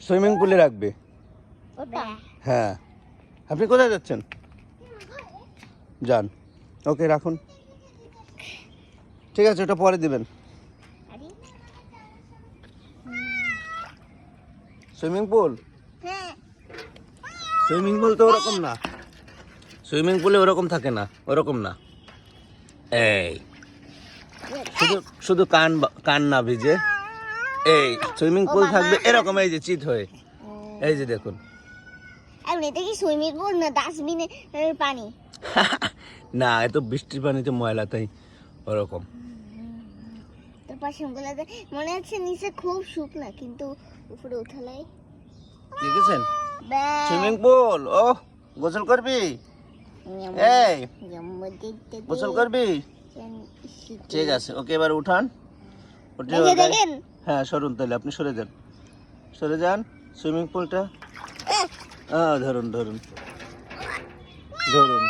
Swimming পুলে রাখবে। হ্যাঁ, আপনি কোথায় যাচ্ছেন? যান, ওকে রাখুন। ঠিক আছে, ওটা পরে দিবেন। সুইমিং পুল, সুইমিং পুল তো ওরকম না। সুইমিং পুলে ওরকম থাকে না, ওরকম না। এই শুধু শুধু কান না ভিজে। এই সুইমিং পুল থাকবে এরকম, এই যে চিত হয়ে, এই যে দেখুন। এটা কি সুইমিং পুল না ডাস্টবিনের পানি? না, এত বৃষ্টির পানিতে ময়লা, তাই ওরকম। তোর পাশে মনে হচ্ছে নিচে খুব শুকনা, কিন্তু উপরে উঠালাই দেখেছেন সুইমিং পুল। ও গোসল করবি? এই গোসল করবি? ঠিক আছে, ওকে এবার উঠান। হ্যাঁ সরুন, তাহলে আপনি সরে যান, সরে যান। সুইমিং পুলটা ধরুন ধরুন ধরুন।